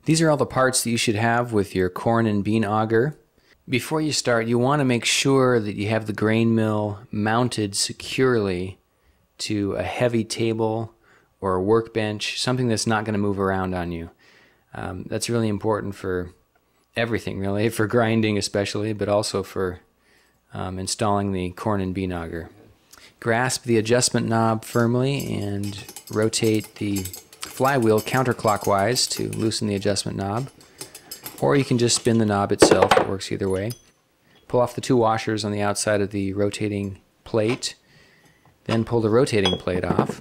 These are all the parts that you should have with your corn and bean auger. Before you start, you want to make sure that you have the grain mill mounted securely to a heavy table or a workbench, something that's not going to move around on you. That's really important for everything, really, for grinding especially, but also for installing the corn and bean auger. Grasp the adjustment knob firmly and rotate the flywheel counterclockwise to loosen the adjustment knob. Or you can just spin the knob itself, it works either way. Pull off the two washers on the outside of the rotating plate, then pull the rotating plate off.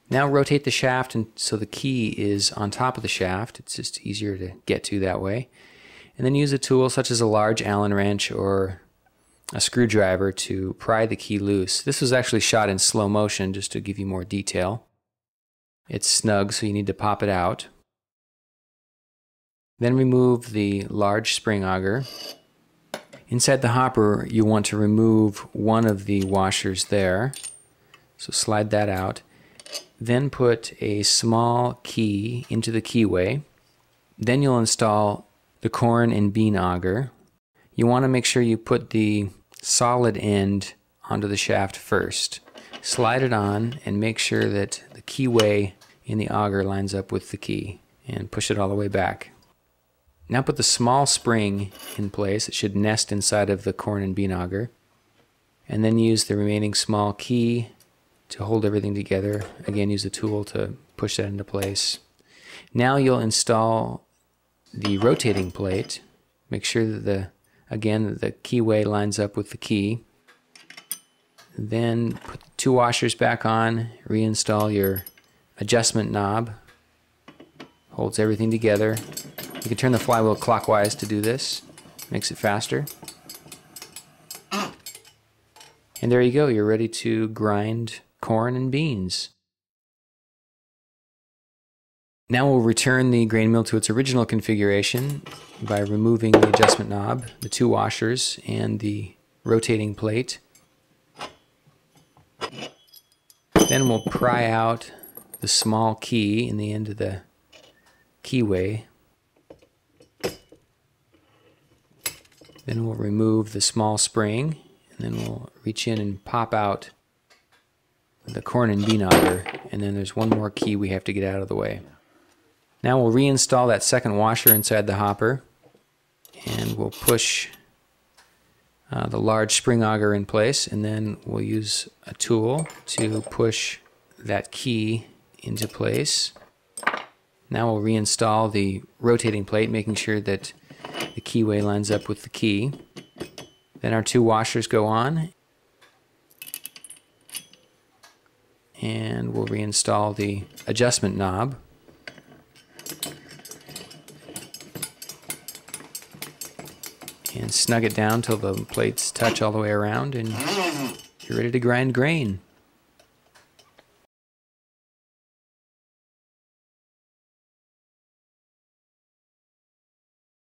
Now rotate the shaft and so the key is on top of the shaft. It's just easier to get to that way. And then use a tool such as a large Allen wrench or a screwdriver to pry the key loose. This was actually shot in slow motion just to give you more detail. It's snug, so you need to pop it out. Then remove the large spring auger. Inside the hopper, you want to remove one of the washers there. So slide that out. Then put a small key into the keyway. Then you'll install the corn and bean auger. You want to make sure you put the solid end onto the shaft first. Slide it on and make sure that the keyway in the auger lines up with the key, and push it all the way back. Now put the small spring in place. It should nest inside of the corn and bean auger. And then use the remaining small key to hold everything together. Again, use a tool to push that into place. Now you'll install the rotating plate. Make sure that the keyway lines up with the key. Then put the two washers back on, reinstall your adjustment knob. Holds everything together. You can turn the flywheel clockwise to do this. Makes it faster. And there you go, you're ready to grind corn and beans. Now we'll return the grain mill to its original configuration by removing the adjustment knob, the two washers, and the rotating plate. Then we'll pry out the small key in the end of the keyway. Then we'll remove the small spring, and then we'll reach in and pop out the corn and bean auger, and then there's one more key we have to get out of the way. Now we'll reinstall that second washer inside the hopper, and we'll push the large spring auger in place, and then we'll use a tool to push that key into place. Now we'll reinstall the rotating plate, making sure that the keyway lines up with the key. Then our two washers go on, and we'll reinstall the adjustment knob. And snug it down till the plates touch all the way around, and you're ready to grind grain.